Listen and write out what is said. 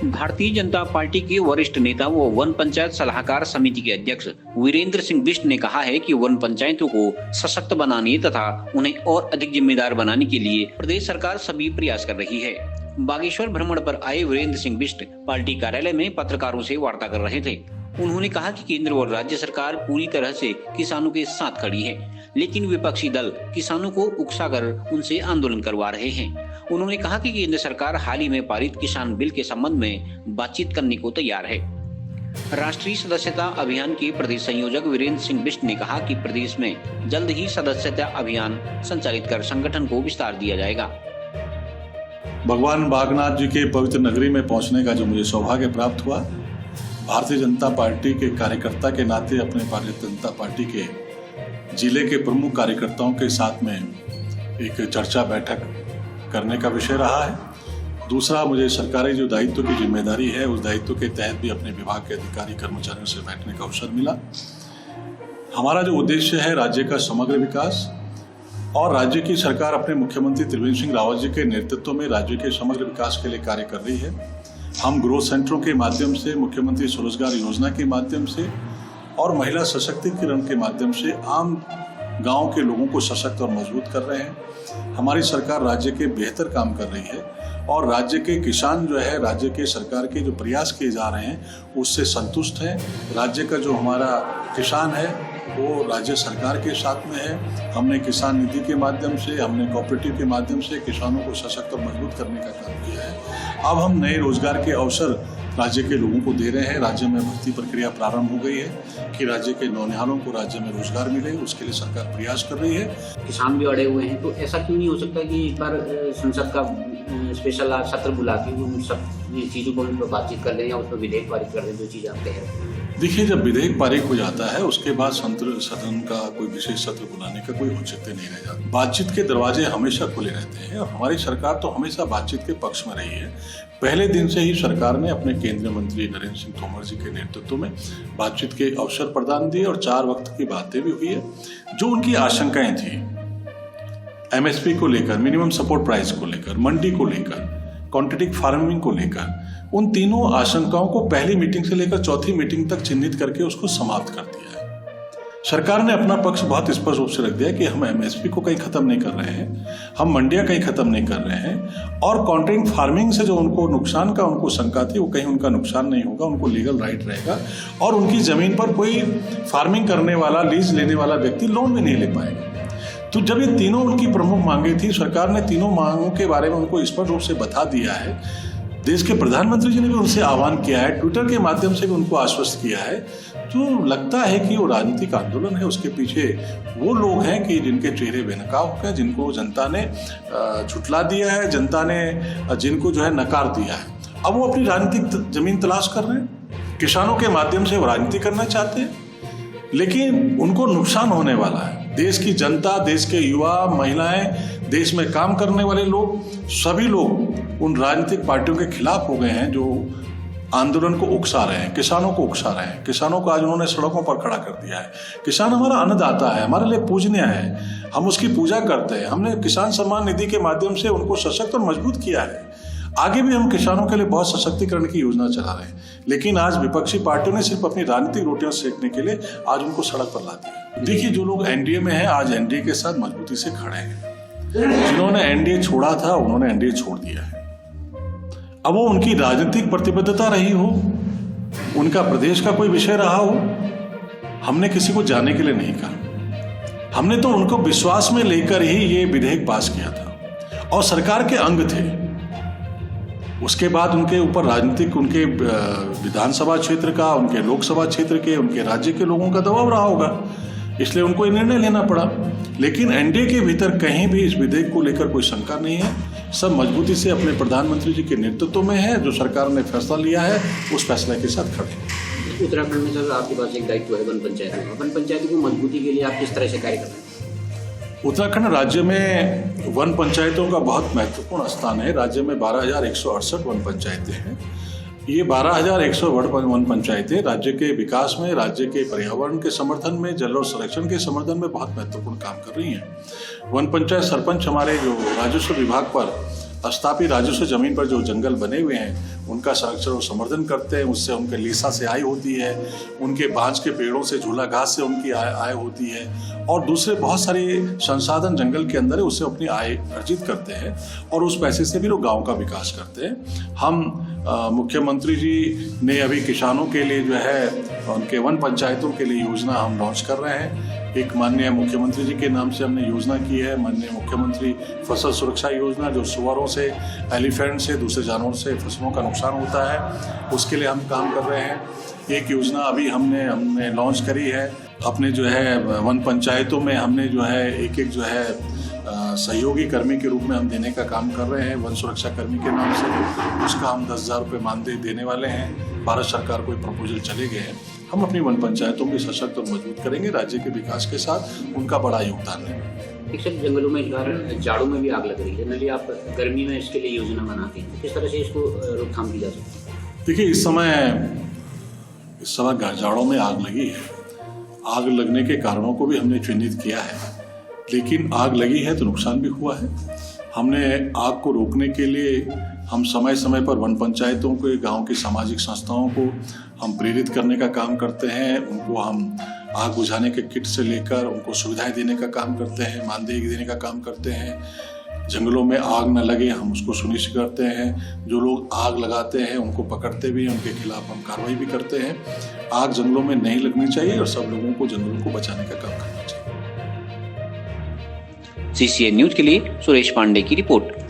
Bharatiya Janata party के वरिष्ठ नेता व वन पंचायत सलाहकार समिति के अध्यक्ष वीरेंद्र सिंह बिष्ट ने कहा है कि वन पंचायतों को सशक्त बनाने तथा उन्हें और अधिक जिम्मेदार बनाने के लिए प्रदेश सरकार सभी प्रयास कर रही है। बागेश्वर भ्रमण पर आए वीरेंद्र सिंह बिष्ट पार्टी कार्यालय में पत्रकारों से वार्ता कर रहे थे। उन्होंने कहा कि केंद्र और राज्य सरकार पूरी तरह से किसानों के साथ खड़ी है, लेकिन विपक्षी दल किसानों को उकसाकर उनसे आंदोलन करवा रहे हैं। उन्होंने कहा कि केंद्र सरकार हाल ही में पारित किसान बिल के संबंध में बातचीत करने को तैयार है। राष्ट्रीय सदस्यता अभियान के प्रदेश संयोजक वीरेंद्र सिंह बिष्ट ने कहा कि प्रदेश में जल्द ही सदस्यता अभियान संचालित कर संगठन को विस्तार दिया जाएगा। भगवान बागनाथ जी के पवित्र नगरी में पहुंचने का जो मुझे सौभाग्य प्राप्त हुआ, भारतीय जनता पार्टी के कार्यकर्ता के नाते अपने भारतीय जनता पार्टी के जिले के प्रमुख कार्यकर्ताओं के साथ में एक चर्चा बैठक करने का विषय रहा है। दूसरा, मुझे सरकारी जो दायित्व की जिम्मेदारी है उस दायित्व के तहत भी अपने विभाग के अधिकारी कर्मचारियों से बैठने का अवसर मिला। हमारा जो उद्देश्य है राज्य का समग्र विकास, और राज्य की सरकार अपने मुख्यमंत्री त्रिवेंद्र सिंह रावत जी के नेतृत्व में राज्य के समग्र विकास के लिए कार्य कर रही है। हम ग्रोथ सेंटरों के माध्यम से, मुख्यमंत्री स्वरोजगार योजना के माध्यम से और महिला सशक्तिकरण के माध्यम से आम गांव के लोगों को सशक्त और मजबूत कर रहे हैं। हमारी सरकार राज्य के बेहतर काम कर रही है और राज्य के किसान जो है, राज्य के सरकार के जो प्रयास किए जा रहे हैं उससे संतुष्ट हैं। राज्य का जो हमारा किसान है वो राज्य सरकार के साथ में है। हमने किसान निधि के माध्यम से, हमने कोऑपरेटिव के माध्यम से किसानों को सशक्त और मजबूत करने का काम किया है। अब हम नए रोजगार के अवसर राज्य के लोगों को दे रहे हैं। राज्य में भर्ती प्रक्रिया प्रारंभ हो गई है कि राज्य के नौनिहालों को राज्य में रोजगार मिले, उसके लिए सरकार प्रयास कर रही है। किसान भी अड़े हुए हैं, तो ऐसा क्यों नहीं हो सकता कि एक बार संसद का स्पेशल सत्र बुला के उन सब चीजों को उन पर बातचीत कर लें या उस पर विधेयक पारित कर दें, जो चीज आप कह रहे हैं। देखिए, जब विधेयक पारित हो जाता है उसके बाद सदन का कोई विशेष सत्र बुलाने का कोई औचित्य नहीं रह जाता। बातचीत के दरवाजे हमेशा खुले रहते हैं और हमारी सरकार तो हमेशा बातचीत के पक्ष में रही है। पहले दिन से ही सरकार ने अपने केंद्रीय मंत्री नरेंद्र सिंह तोमर जी के नेतृत्व में बातचीत के अवसर प्रदान दिए और 4 वक्त की बातें भी हुई है। जो उनकी आशंकाएं थी एमएसपी को लेकर, मिनिमम सपोर्ट प्राइस को लेकर, मंडी को लेकर, कॉन्ट्रैक्ट फार्मिंग को लेकर, उन तीनों आशंकाओं को पहली मीटिंग से लेकर चौथी मीटिंग तक चिन्हित करके उसको समाप्त कर दिया है। सरकार ने अपना पक्ष बहुत स्पष्ट रूप से रख दिया कि हम एमएसपी को कहीं खत्म नहीं कर रहे हैं, हम मंडियां कहीं खत्म नहीं कर रहे हैं, और कॉन्ट्रैक्ट फार्मिंग से जो उनको नुकसान का उनको शंका थी वो कहीं उनका नुकसान नहीं होगा, उनको लीगल राइट रहेगा और उनकी जमीन पर कोई फार्मिंग करने वाला, लीज लेने वाला व्यक्ति लोन भी नहीं ले पाएगा। तो जब ये तीनों उनकी प्रमुख मांगे थी, सरकार ने तीनों मांगों के बारे में उनको स्पष्ट रूप से बता दिया है। देश के प्रधानमंत्री जी ने भी उनसे आह्वान किया है, ट्विटर के माध्यम से भी उनको आश्वस्त किया है। तो लगता है कि वो राजनीतिक आंदोलन है, उसके पीछे वो लोग हैं कि जिनके चेहरे बेनकाब हो गए, जिनको जनता ने झुठला दिया है, जनता ने जिनको जो है नकार दिया है। अब वो अपनी राजनीतिक जमीन तलाश कर रहे हैं, किसानों के माध्यम से वो राजनीति करना चाहते हैं, लेकिन उनको नुकसान होने वाला है। देश की जनता, देश के युवा, महिलाएं, देश में काम करने वाले लोग, सभी लोग उन राजनीतिक पार्टियों के खिलाफ हो गए हैं जो आंदोलन को उकसा रहे हैं, किसानों को उकसा रहे हैं। किसानों को आज उन्होंने सड़कों पर खड़ा कर दिया है। किसान हमारा अन्नदाता है, हमारे लिए पूजनीय है, हम उसकी पूजा करते हैं। हमने किसान सम्मान निधि के माध्यम से उनको सशक्त और मजबूत किया है। आगे भी हम किसानों के लिए बहुत सशक्तिकरण की योजना चला रहे हैं, लेकिन आज विपक्षी पार्टियों ने सिर्फ अपनी राजनीतिक रोटियां सेकने के लिए आज उनको सड़क पर ला दिया। देखिए, जो लोग एनडीए में हैं आज एनडीए के साथ मजबूती से खड़े हैं। जिन्होंने एनडीए छोड़ा था उन्होंने एनडीए छोड़ दिया है। अब वो उनकी राजनीतिक प्रतिबद्धता रही हो, उनका प्रदेश का कोई विषय रहा हो, हमने किसी को जाने के लिए नहीं कहा। हमने तो उनको विश्वास में लेकर ही ये विधेयक पास किया था और सरकार के अंग थे। उसके बाद उनके ऊपर राजनीतिक, उनके विधानसभा क्षेत्र का, उनके लोकसभा क्षेत्र के, उनके राज्य के लोगों का दबाव रहा होगा, इसलिए उनको ये निर्णय लेना पड़ा। लेकिन एनडीए के भीतर कहीं भी इस विधेयक को लेकर कोई शंका नहीं है। सब मजबूती से अपने प्रधानमंत्री जी के नेतृत्व में है। जो सरकार ने फैसला लिया है उस फैसले के साथ खड़े हैं। उत्तराखंड में सर आपके पास एक दायित्व है वन पंचायत में। वन पंचायत को मजबूती के लिए आप किस तरह से कार्य कर रहे हैं? उत्तराखंड राज्य में वन पंचायतों का बहुत महत्वपूर्ण स्थान है। राज्य में 12,168 वन पंचायतें हैं। ये 12,168 वन पंचायतें राज्य के विकास में, राज्य के पर्यावरण के समर्थन में, जल और संरक्षण के समर्थन में बहुत महत्वपूर्ण काम कर रही हैं। वन पंचायत सरपंच हमारे जो राजस्व विभाग पर स्थापित राजस्व जमीन पर जो जंगल बने हुए हैं उनका संरक्षण और संवर्धन करते हैं। उससे उनके लीसा से आय होती है, उनके बांज के पेड़ों से, झूला घास से उनकी आय होती है, और दूसरे बहुत सारे संसाधन जंगल के अंदर है, उससे अपनी आय अर्जित करते हैं और उस पैसे से भी लोग गाँव का विकास करते हैं। हम मुख्यमंत्री जी ने अभी किसानों के लिए जो है उनके वन पंचायतों के लिए योजना हम लॉन्च कर रहे हैं। एक माननीय मुख्यमंत्री जी के नाम से हमने योजना की है, माननीय मुख्यमंत्री फसल सुरक्षा योजना, जो सुअरों से, एलिफेंट से, दूसरे जानवरों से फसलों का नुकसान होता है, उसके लिए हम काम कर रहे हैं। एक योजना अभी हमने लॉन्च करी है अपने जो है वन पंचायतों में। हमने जो है एक जो है सहयोगी कर्मी के रूप में हम देने का काम कर रहे हैं, वन सुरक्षा कर्मी के नाम से। उसका हम 10,000 रुपये मानदेय देने वाले हैं। भारत सरकार को प्रपोजल चले गए हैं। हम अपनी वन पंचायतों को सशक्त और मजबूत करेंगे, राज्य के विकास के साथ उनका बड़ा योगदान है। सब जंगलों में इस बार जाड़ों में भी आग लग रही है, जनरली आप गर्मी में इसके लिए योजना बनाते हैं, किस तरह से इसको रोकथाम की जा सकती है? देखिए, इस समय जाड़ों में आग लगी है। आग लगने के कारणों को भी हमने चिन्हित किया है, लेकिन आग लगी है तो नुकसान भी हुआ है। हमने आग को रोकने के लिए हम समय समय पर वन पंचायतों को, गांव की सामाजिक संस्थाओं को हम प्रेरित करने का काम करते हैं। उनको हम आग बुझाने के किट से लेकर उनको सुविधाएं देने का काम करते हैं, मानदेय देने का काम करते हैं। जंगलों में आग न लगे हम उसको सुनिश्चित करते हैं। जो लोग आग लगाते हैं उनको पकड़ते भी हैं, उनके खिलाफ हम कार्रवाई भी करते हैं। आग जंगलों में नहीं लगनी चाहिए और सब लोगों को जंगलों को बचाने का काम करना चाहिए। CCN न्यूज के लिए सुरेश पांडे की रिपोर्ट।